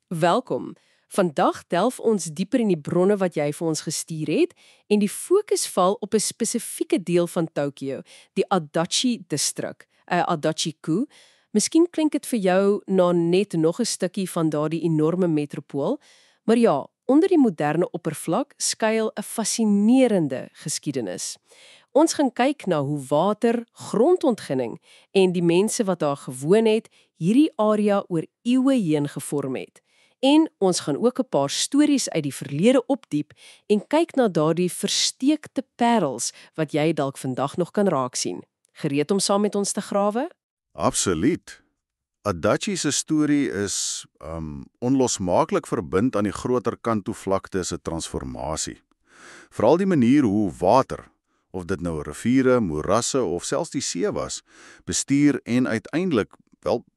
Welkom. Vandag delf ons dieper in die bronne wat jy vir ons gestuur het en die fokus val op 'n spesifieke deel van Tokio, die Adachi distrik, Adachi-ku. Miskien klink dit vir jou na net nog 'n stukkie van daardie enorme metropool, maar ja, onder die moderne oppervlak skuil 'n fascinerende geskiedenis. Ons gaan kyk na hoe water, grondontginning en die mense wat daar gewoon het, hierdie area oor eeue heen gevorm het. En ons gaan ook 'n paar stories uit die verlede opdiep en kyk na daardie versteekte parels wat jy dalk vandag nog kan raak sien. Gereed om saam met ons te grawe? Absoluut. Adachi se storie is onlosmaaklik verbind aan die groter Kanto-vlakte se transformasie. Veral die manier hoe water, of dit nou riviere, moerasse of selfs die see was, bestuur en uiteindelik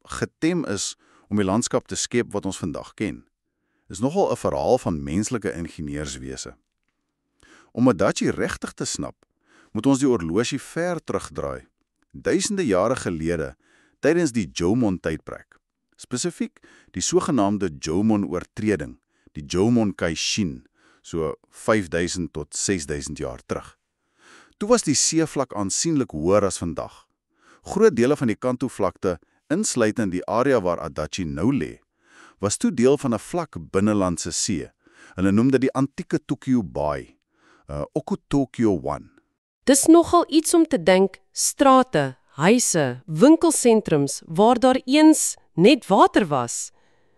getem is om die landskap te skep wat ons vandag ken. Is nogal 'n verhaal van menslike ingenieurswese. Om Adachi regtig te snap, moet ons die horlosie ver terugdraai. Duisende jare gelede, tydens die Jomon-tydperk. Spesifiek die sogenaamde Jomon-oortreding, die Jomon Kaishin, so 5000 tot 6000 jaar terug. Toe was die seevlak aansienlik hoër as vandag. Groot dele van die Kanto-vlakte, insluitend die area waar Adachi nou lê, was toe deel van 'n vlak binnelandse see. Hulle noem dit die antieke Tokyo Bay, Oku-Tokyo One. Dis nogal iets om te dink, strate, huise, winkelsentrums waar daar eens net water was.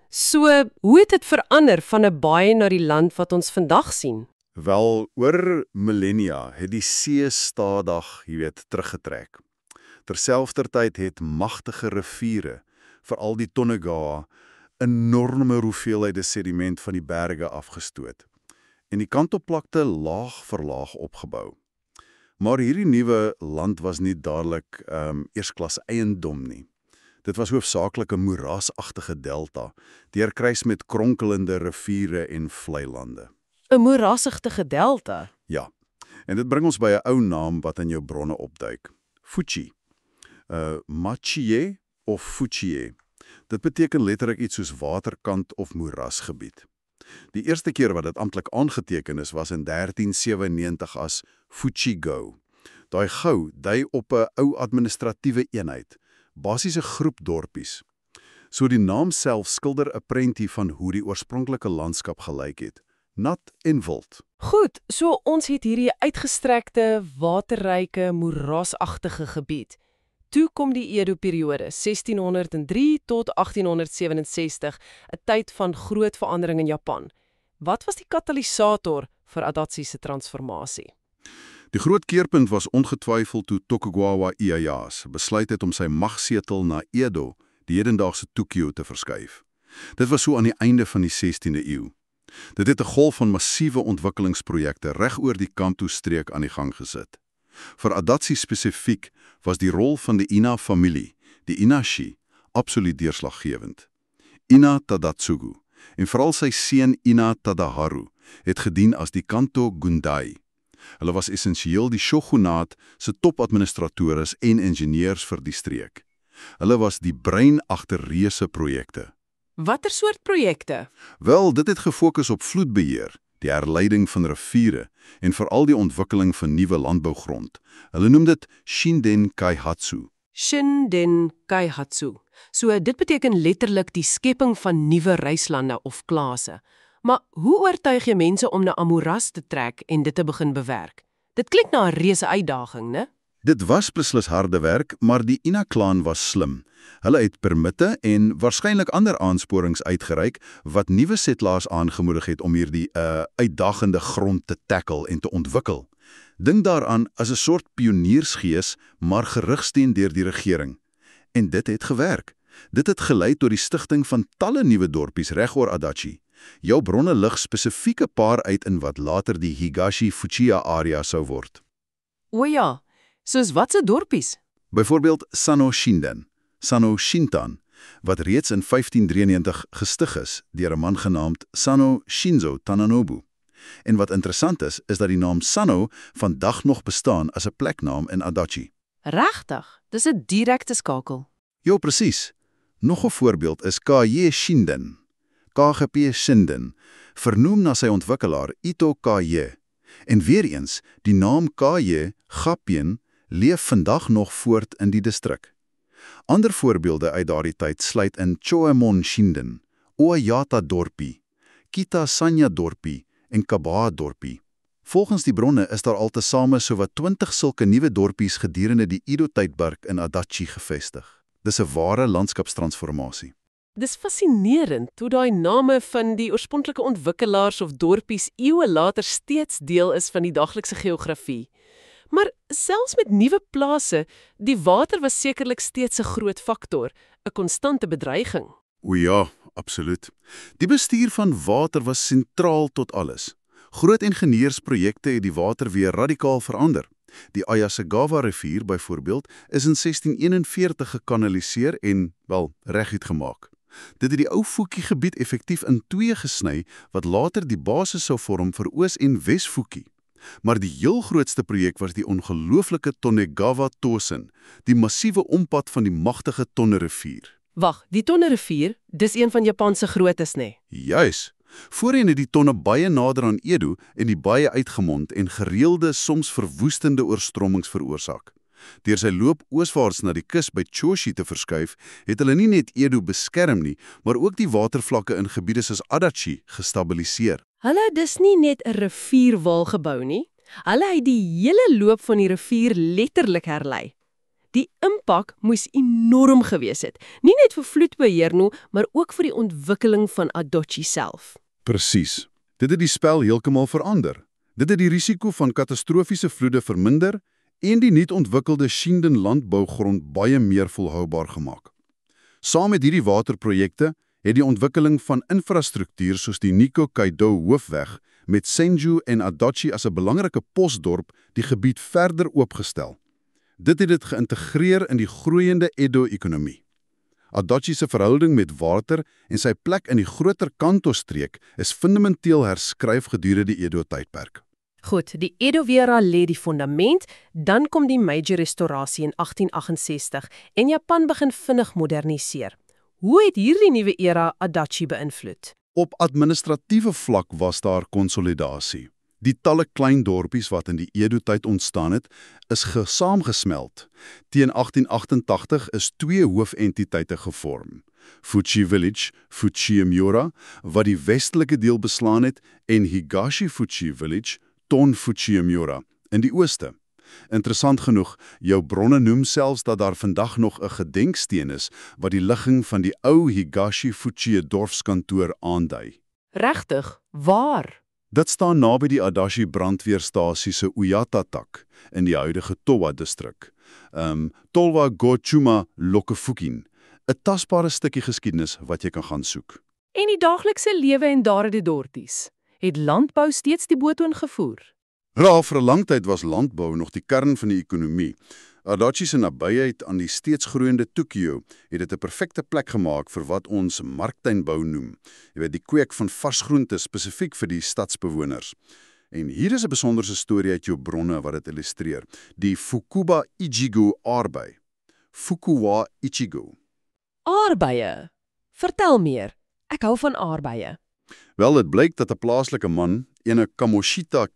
So, hoe het dit verander van 'n baai na die land wat ons vandag sien? Wel, oor millennia het die see stadig, teruggetrek. Terselfdertyd het magtige riviere, veral die Tonegawa, enorme hoeveelhede sediment van die berge afgestoot en die Kanto-vlakte laag vir laag opgebou. Maar hierdie nuwe land was nie dadelik eersklas eiendom nie. Dit was hoofsaaklik 'n moerasagtige delta, deurkruis met kronkelende riviere en vlei lande. 'n Moerasagtige delta? Ja, en dit bring ons by 'n ou naam wat in jou bronne opduik. Fuji. Machie of Fuchie. Dit beteken letterlik iets soos waterkant of moerasgebied. Die eerste keer wat dit amptelik aangeteken is, was in 1397 as Fuchigo. Daai gou dui op 'n ou administratiewe eenheid, basies 'n groep dorpies. So die naam self skilder 'n prentjie van hoe die oorspronklike landskap gelyk het, nat en wild. Goed, so ons het hierdie uitgestrekte, waterryke, moerasagtige gebied. Toe kom die Edo-periode, 1603 tot 1867, 'n tyd van groot verandering in Japan. Wat was die katalisator vir Adachi se transformasie? Die groot keerpunt was ongetwyfeld toe Tokugawa Ieyasu besluit het om sy magsetel na Edo, die hedendaagse Tokio, te verskuif. Dit was so aan die einde van die 16de eeu. Dit het 'n golf van massiewe ontwikkelingsprojekte reg oor die Kanto-streek aan die gang gesit. Vir Adachi spesifiek was die rol van die Ina-familie, die Inashi, absoluut deurslaggewend. Ina Tadatsugu, en veral sy seun Ina Tadaharu, het gedien as die Kanto Gundai. Hulle was essensieel die shogunaat se topadministratores en ingenieurs vir die streek. Hulle was die brein agter reuse projekte. Watter soort projekte? Wel, dit het gefokus op vloedbeheer, die herleiding van riviere en veral die ontwikkeling van nuwe landbougrond. Hulle noem dit Shinden Kaihatsu. Shinden Kaihatsu. So dit beteken letterlik die skepping van nuwe reislande of klase. Maar hoe oortuig jy mense om na 'n moeras te trek en dit te begin bewerk? Dit klink na 'n reuse uitdaging, né? Dit was beslis harde werk, maar die Ina-klan was slim. Hulle het permitte en waarskynlik ander aansporings uitgereik wat nuwe setlaars aangemoedig het om hierdie uitdagende grond te tackle en te ontwikkel. Dink daaraan as 'n soort pioniersgees, maar gerigsteen deur die regering. En dit het gewerk. Dit het gelei tot die stigting van talle nuwe dorpies regoor Adachi. Jou bronne lig spesifiek 'n paar uit in wat later die Higashi-Fuchiya area sou word. O ja, soos watse dorpies? Byvoorbeeld Sano Shinden, Sano Shintan, wat reeds in 1593 gestig is deur 'n man genaamd Sano Shinzo Tananobu. En wat interessant is dat die naam Sano vandag nog bestaan as 'n pleknaam in Adachi. Regtig, dis 'n direkte skakel. Ja, presies. Nog 'n voorbeeld is Kaie Shinden. KGP Shinden, vernoem na sy ontwikkelaar Ito Kye. En weer eens, die naam Kye, Gapien, leef vandag nog voort in die distrik. Ander voorbeelde uit daardie tyd sluit in Choemon Shinden, Oyata Dorpie, Kita Sanya Dorpie en Kabaa Dorpie. Volgens die bronne is daar altesaame sowat 20 sulke nuwe dorpies gedurende die Edo-tydperk in Adachi gevestig. Dis 'n ware landskapstransformasie. Dis fascinerend hoe daai name van die oorspronklike ontwikkelaars of dorpies eeue later steeds deel is van die daglikse geografie. Maar selfs met nuwe plase, die water was sekerlik steeds 'n groot faktor, 'n konstante bedreiging. O ja, absoluut. Die bestuur van water was sentraal tot alles. Groot ingenieursprojekte het die water weer radikaal verander. Die Ayasagawa-rivier byvoorbeeld is in 1641 gekanaliseer en, reguit gemaak. Dit het die ou Fuki-gebied effektief in twee gesny wat later die basis sou vorm vir Oos- en Wes-Fuki. Maar die heel grootste projek was die ongelooflike Tonegawa-Tosen, die massiewe ompad van die magtige Tonne-rivier. Wag, die Tonne-rivier, dis een van Japan se grootes, nê? Juis. Voorheen het die Tonne baie nader aan Edo en die baie uitgemond en gereelde, soms verwoestende oorstromings veroorsaak. Deur sy loop ooswaarts na die kus by Choshi te verskuif, het hulle nie net Edo beskerm nie, maar ook die watervlakke in gebiede soos Adachi gestabiliseer. Hulle het dus nie net 'n rivierwal gebou nie. Hulle het die hele loop van die rivier letterlik herlei. Die impak moes enorm gewees het, nie net vir vloedbeheer nie, maar ook vir die ontwikkeling van Adachi self. Presies. Dit het die spel heeltemal verander. Dit het die risiko van katastrofiese vloede verminder en die nuut ontwikkelde Shinden landbougrond baie meer volhoubaar gemaak. Saam met hierdie waterprojekte het die ontwikkeling van infrastruktuur soos die Nikko-Kaido hoofweg met Senju en Adachi as 'n belangrike posdorp die gebied verder oopgestel. Dit het dit geïntegreer in die groeiende Edo-ekonomie. Adachi se verhouding met water en sy plek in die groter Kanto-streek is fundamenteel herskryf gedurende die Edo-tydperk. Goed, die Edo-era lê die fondament, dan kom die Meiji restaurasie in 1868 en Japan begin vinnig moderniseer. Hoe het hierdie nuwe era Adachi beïnvloed? Op administratiewe vlak was daar konsolidasie. Die talle klein dorpies wat in die Edo-tyd ontstaan het, is saamgesmeld. Teen 1888 is twee hoofentiteite gevorm. Fuchi Village, Fuchiyamura, wat die westelike deel beslaan het, en Higashi Fuchi Village, Ton Fuchiyamura, in die ooste. Interessant genoeg, jou bronne noem selfs dat daar vandag nog 'n gedenksteen is wat die ligging van die ou Higashi Fuchi dorpskantoor aandui. Regtig? Waar? Dit staan naby die Adachi brandweerstasie se Uyata-tak in die huidige Towa-distrik. Towa Gochuma Lokefukin, 'n tasbare stukkie geskiedenis wat jy kan gaan soek. En die daaglikse lewe en daardie dorpies. Het landbou steeds die boetoon gevoer? Ja, vir 'n lang tyd was landbou nog die kern van die ekonomie. Adachi se nabyheid aan die steeds groeiende Tokio het dit 'n perfekte plek gemaak vir wat ons marktuinbou noem. Jy weet, die kweek van varsgroente spesifiek vir die stadsbewoners. En hier is 'n besonderse storie uit jou bronne wat dit illustreer. Die Fukuba Ichigo aardbei. Fukuwa Ichigo. Aardbeie. Vertel meer. Ek hou van aardbeie. Wel, dit blyk dat 'n plaaslike man, ene Kamoshita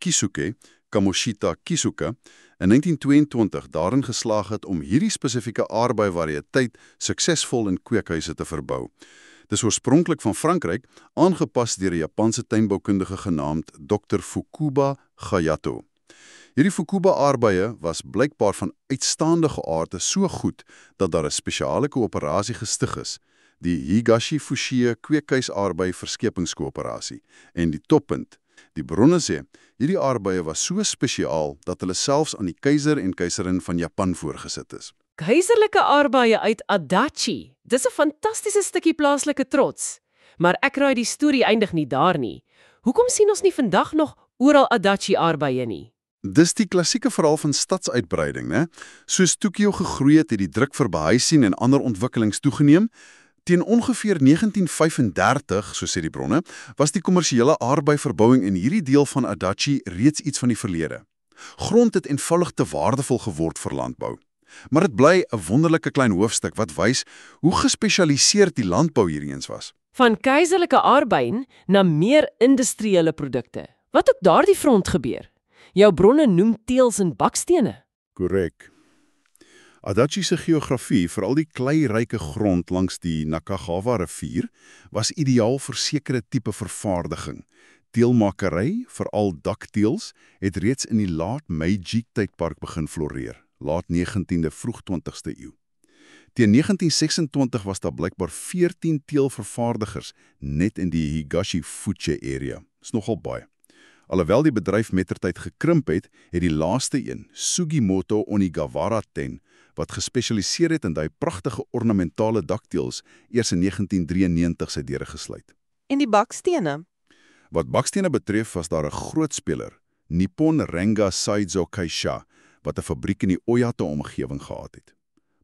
Kisuke, in 1922 daarin geslaag het om hierdie spesifieke aardbei-variëteit suksesvol in kweekhuise te verbou. Dis oorspronklik van Frankryk, aangepas deur 'n Japanse tuinboukundige genaamd Dr. Fukuba Hayato. Hierdie Fukuba-aardbeie was blykbaar van uitstaande geaarde so goed dat daar 'n spesiale koöperasie gestig is, die Higashi Fuchie kweekhuis-aardbei verskepingskoöperasie. En die toppunt, die bronne sê, hierdie aardbeie was so spesiaal dat hulle selfs aan die keiser en keiserin van Japan voorgesit is. Keiserlike aardbeie uit Adachi. Dis 'n fantastiese stukkie plaaslike trots. Maar ek raai die storie eindig nie daar nie. Hoekom sien ons nie vandag nog oral Adachi aardbeie nie? Dis die klassieke verhaal van stadsuitbreiding, né? Soos Tokio gegroei het die druk vir behuising en ander ontwikkelings toegeneem. Teen ongeveer 1935, so sê die bronne, was die kommersiële aardbeiverbouing in hierdie deel van Adachi reeds iets van die verlede. Grond het eenvoudig te waardevol geword vir landbou. Maar dit bly 'n wonderlike klein hoofstuk wat wys hoe gespesialiseerd die landbou hierheen was. Van keiserlike arbeid na meer industriële produkte. Wat op daardie front gebeur? Jou bronne noem teëls en bakstene. Korrek. Adachi se geografie, veral die kleiryke grond langs die Nakagawa rivier, was ideaal vir sekere tipe vervaardiging. Teelmakery, veral dakteels, het reeds in die laat Meiji-tydperk begin floreer, laat 19de, vroeg 20ste eeu. Teen 1926 was daar blykbaar 14 teelvervaardigers net in die Higashi-Fuji-area. Dis nogal baie. Alhoewel die bedryf mettertyd gekrimp het, het die laaste een, Sugimoto Onigawara Ten, wat gespesialiseer het in die pragtige ornamentale dakteels, eers in 1993 sy deure gesluit. En die bakstene? Wat bakstene betref, was daar 'n groot speler, Nippon Renga Saizo Kaisha, wat 'n fabriek in die Oyate-omgewing gehad het.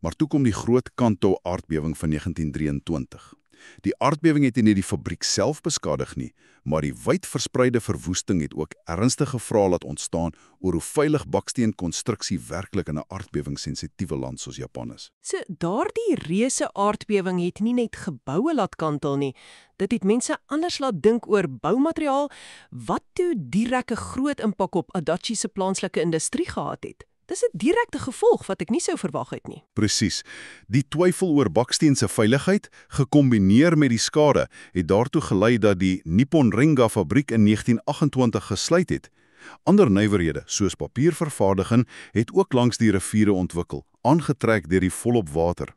Maar toe kom die groot Kanto-aardbewing van 1923. Die aardbewing het nie net die fabriek self beskadig nie, maar die wyd verspreide verwoesting het ook ernstige vrae laat ontstaan oor hoe veilig baksteenkonstruksie werklik in 'n aardbewingssensitiewe land soos Japan is. So daardie reuse aardbewing het nie net geboue laat kantel nie, dit het mense anders laat dink oor boumateriaal, wat toe direk 'n groot impak op Adachi se plaaslike industrie gehad het. Dis 'n direkte gevolg wat ek nie sou verwag het nie. Presies. Die twyfel oor baksteen se veiligheid, gekombineer met die skade, het daartoe gelei dat die Nippon Renga fabriek in 1928 gesluit het. Ander nywerhede, soos papiervervaardiging, het ook langs die riviere ontwikkel, aangetrek deur die volop water.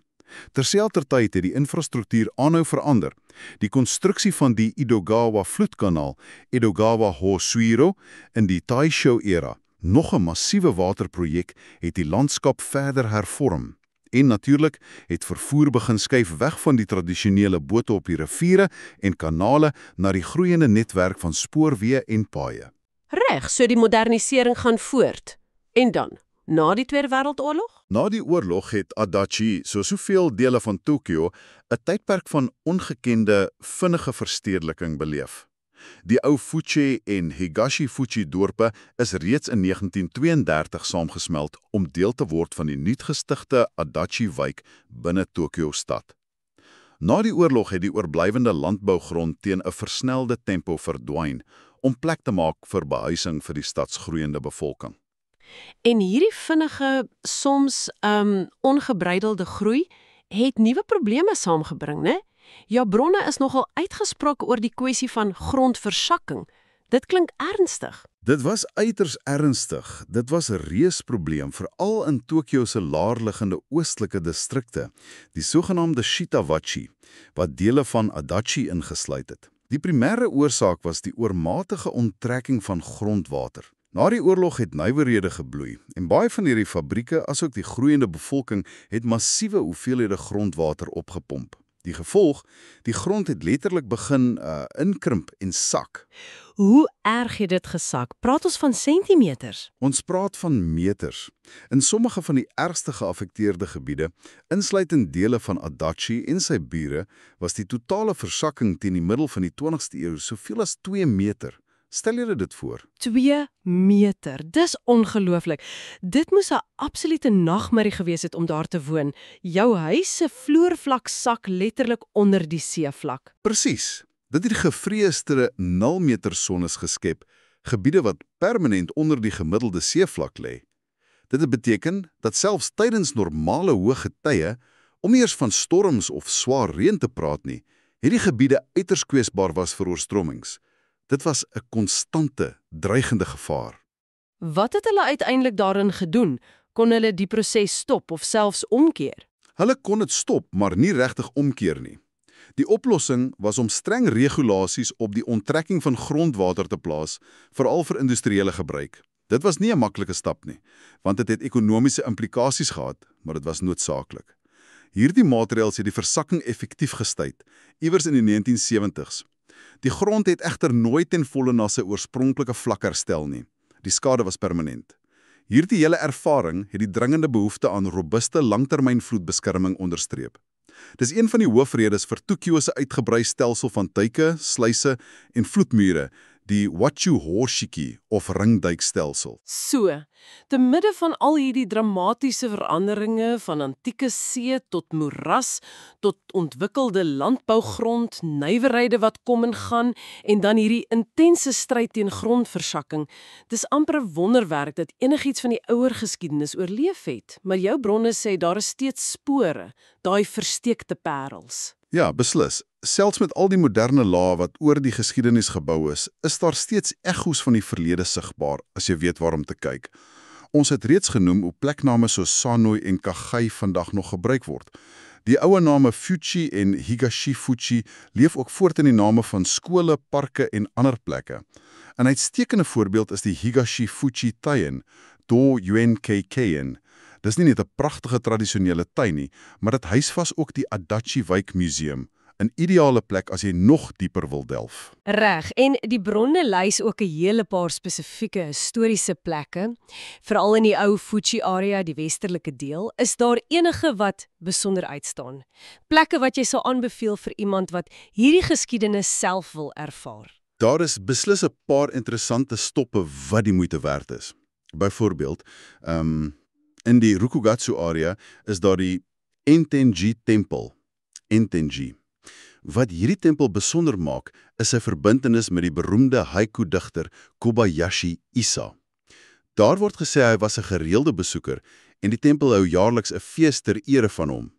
Terselfdertyd het die infrastruktuur aanhou verander. Die konstruksie van die Edogawa vloedkanaal, Edogawa Hosuiro, in die Taisho-era, nog 'n massiewe waterprojek, het die landskap verder hervorm. En natuurlik het vervoer begin skuif weg van die tradisionele bote op die riviere en kanale na die groeiende netwerk van spoorweë en paaie. Reg, so die modernisering gaan voort. En dan, na die Tweede Wêreldoorlog? Na die oorlog het Adachi, soos soveel dele van Tokio, 'n tydperk van ongekende, vinnige verstedeliking beleef. Die ou Fuji en Higashi-Fuji dorpe is reeds in 1932 saamgesmelt om deel te word van die nuutgestigte Adachi-wijk binne Tokio-stad. Na die oorlog het die oorblywende landbougrond teen 'n versnelde tempo verdwyn om plek te maak vir behuising vir die stadsgroeiende bevolking. En hierdie vinnige, soms ongebreidelde groei, het nuwe probleme saamgebring, né? Jou bronne is nogal uitgesproke oor die kwessie van grondversakking. Dit klink ernstig. Dit was uiters ernstig. Dit was 'n reusprobleem, veral in Tokio se laerliggende oostelike distrikte, die sogenaamde Shitawachi, wat dele van Adachi ingesluit het. Die primêre oorsaak was die oormatige onttrekking van grondwater. Na die oorlog het nywerhede gebloei en baie van hierdie fabrieke, asook die groeiende bevolking, het massiewe hoeveelhede grondwater opgepomp. Die gevolg, die grond het letterlik begin inkrimp en sak. Hoe erg het dit gesak? Praat ons van sentimeters? Ons praat van meters. In sommige van die ergste geaffekteerde gebiede, insluitend dele van Adachi en sy bure, was die totale versakking teen die middel van die 20ste eeu soveel as 2 meter. Stel julle dit voor. 2 meter, dis ongelooflik. Dit moes 'n absolute nagmerrie gewees het om daar te woon. Jou huis se vloervlak sak letterlik onder die seevlak. Presies. Dit het gevreesde 0 meter sones geskep, gebiede wat permanent onder die gemiddelde seevlak lê. Dit het beteken dat selfs tydens normale hoë getye, om nie eers van storms of swaar reën te praat nie, hierdie gebiede uiters kwesbaar was vir oorstromings. Dit was 'n konstante, dreigende gevaar. Wat het hulle uiteindelik daarin gedoen? Kon hulle die proses stop of selfs omkeer? Hulle kon dit stop, maar nie regtig omkeer nie. Die oplossing was om streng regulasies op die onttrekking van grondwater te plaas, veral vir industriële gebruik. Dit was nie 'n maklike stap nie, want dit het ekonomiese implikasies gehad, maar dit was noodsaaklik. Hierdie maatreëls het die versakking effektief gestuit, iewers in die 1970s. Die grond het egter nooit ten volle na sy oorspronklike vlak herstel nie. Die skade was permanent. Hierdie hele ervaring het die dringende behoefte aan robuuste langtermynvloedbeskerming onderstreep. Dis een van die hoofredes vir Tokio se uitgebrei stelsel van duike, sluise en vloedmure, die Wachu-Hoshiki of ringduikstelsel. So, te midde van al hierdie dramatiese veranderinge van antieke see tot moeras, tot ontwikkelde landbougrond, nywerhede wat kom en gaan, en dan hierdie intense stryd teen grondversakking, dis amper 'n wonderwerk dat enigiets van die ouer geskiedenis oorleef het. Maar jou bronne sê daar is steeds spore, daai versteekte parels. Ja, beslis. Selfs met al die moderne lae wat oor die geskiedenis gebou is daar steeds ekko's van die verlede sigbaar, as jy weet waar om te kyk. Ons het reeds genoem hoe plekname soos Sanoi en Kagai vandag nog gebruik word. Die ouer name Fuchi en Higashi-Fuchi leef ook voort in die name van skole, parke en ander plekke. 'n Uitstekende voorbeeld is die Higashi-Fuchi tuin, Do Yuenkei-keien. Dis nie net 'n pragtige tradisionele tuin nie, maar dit huisvas ook die Adachi Wijk Museum, 'n ideale plek as jy nog dieper wil delf. Reg, en die bronne lys ook 'n hele paar spesifieke historiese plekke, veral in die ou Fuji-area, die westelike deel. Is daar enige wat besonder uitstaan? Plekke wat jy sou aanbeveel vir iemand wat hierdie geskiedenis self wil ervaar? Daar is beslis 'n paar interessante stoppe wat die moeite werd is. Byvoorbeeld, in die Rokugatsu-area is daar die Entenji-tempel. Entenji. Wat hierdie tempel besonder maak, is sy verbintenis met die beroemde haiku-digter Kobayashi Isa. Daar word gesê hy was 'n gereelde besoeker en die tempel hou jaarliks 'n fees ter ere van hom.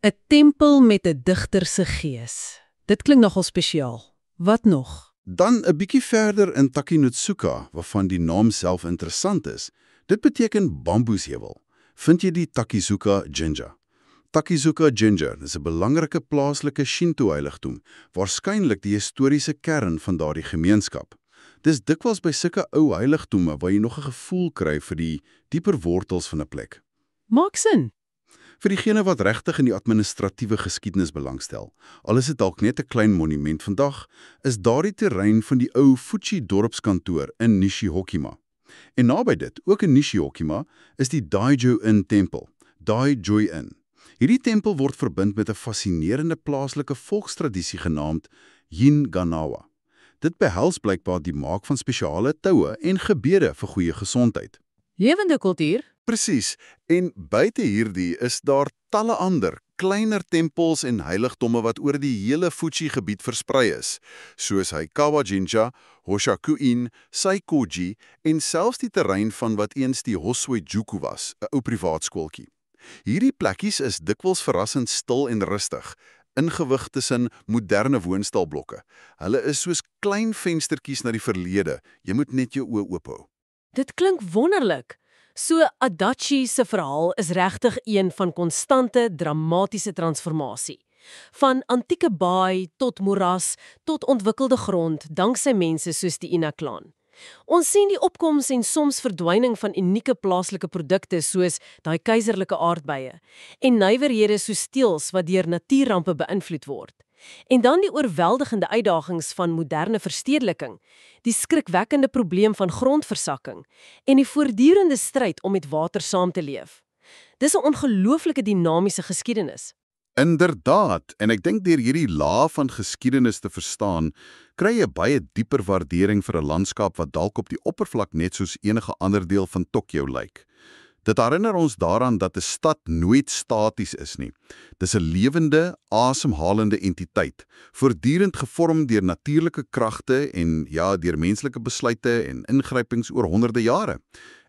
'n Tempel met 'n digter se gees. Dit klink nogal spesiaal. Wat nog? Dan 'n bietjie verder in Takinotsuka, waarvan die naam self interessant is. Dit beteken bamboesheuwel. Vind jy die Takizuka Jinja. Takizuka Jinja is 'n belangrike plaaslike Shinto-heiligdom, waarskynlik die historiese kern van daardie gemeenskap. Dis dikwels by sulke ou heiligdome waar jy nog 'n gevoel kry vir die dieper wortels van 'n plek. Maak sin. Vir diegene wat regtig in die administratiewe geskiedenis belangstel, al is dit dalk net 'n klein monument vandag, is daardie terrein van die ou Fuji-dorpskantoor in Nishihokima. En naby dit, ook in Nishihokima, is die Daijo-in tempel, Daijo-in. Hierdie tempel word verbind met 'n fascinerende plaaslike volkstradisie genaamd Yin-Ganawa. Dit behels blykbaar die maak van spesiale toue en gebede vir goeie gesondheid. Lewende kultuur. Presies, en buite hierdie is daar talle ander, kleiner tempels en heiligdomme wat oor die hele Fuji-gebied versprei is, soos Haikawa Jinja, Hoshaku-in, Saikoji en selfs die terrein van wat eens die Hosui-juku was, 'n ou privaatskooltjie. Hierdie plekkies is dikwels verrassend stil en rustig, ingewig tussen moderne woonstalblokke. Hulle is soos klein venstertjies na die verlede, jy moet net jou oë oop hou. Dit klink wonderlik. So Adachi se verhaal is regtig een van konstante, dramatiese transformasie. Van antieke baai tot moeras tot ontwikkelde grond, danksy mense soos die Ina-klan. Ons sien die opkoms en soms verdwyning van unieke plaaslike produkte soos daai keiserlike aardbeie en nywerhede soos teels wat deur natuurrampe beïnvloed word. En dan die oorweldigende uitdagings van moderne verstedeliking, die skrikwekkende probleem van grondversakking en die voortdurende stryd om met water saam te leef. Dis 'n ongelooflike dinamiese geskiedenis. Inderdaad, en ek dink deur hierdie laag van geskiedenis te verstaan, kry jy baie dieper waardering vir 'n landskap wat dalk op die oppervlak net soos enige ander deel van Tokio lyk. Dit herinner ons daaraan dat 'n stad nooit staties is nie. Dis 'n lewende, asemhalende entiteit, voortdurend gevorm deur natuurlike kragte en deur menslike besluite en ingrypings oor honderde jare.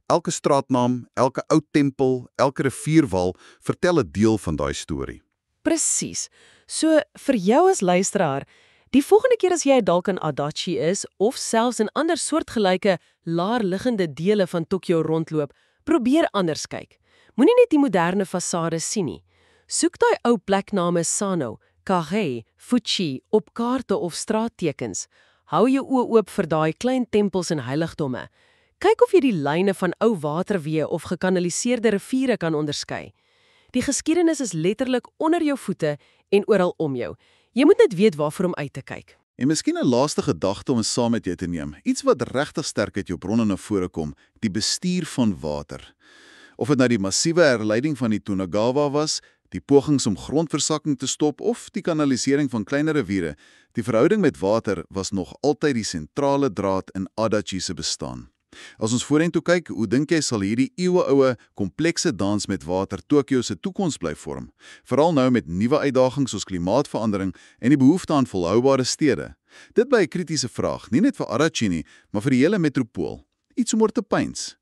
Elke straatnaam, elke ou tempel, elke rivierwal vertel 'n deel van daai storie. Presies. So vir jou as luisteraar, die volgende keer as jy dalk in Adachi is of selfs in ander soortgelyke laerliggende dele van Tokio rondloop, probeer anders kyk. Moenie net die moderne fasade sien nie. Soek daai ou plekname Sano, Kagai, Fuji op kaarte of straattekens. Hou jou oë oop vir daai klein tempels en heiligdomme. Kyk of jy die lyne van ou waterweë of gekanaliseerde riviere kan onderskei. Die geskiedenis is letterlik onder jou voete en oral om jou. Jy moet net weet waarvoor om uit te kyk. En miskien 'n laaste gedagte om saam met jou te neem. Iets wat regtig sterk uit jou bronne na vore kom, die bestuur van water. Of dit nou die massiewe herleiding van die Tonagawa was, Die pogings om grondversakking te stop of die kanalisering van kleiner riviere, die verhouding met water was nog altyd die sentrale draad in Adachi se bestaan. As ons vorentoe kyk, hoe dink jy sal hierdie eeueoue, komplekse dans met water Tokio se toekoms bly vorm? Veral nou met nuwe uitdagings soos klimaatverandering en die behoefte aan volhoubare stede. Dit bly 'n kritiese vraag, nie net vir Adachi nie, maar vir die hele metropool. Iets om oor te pyns.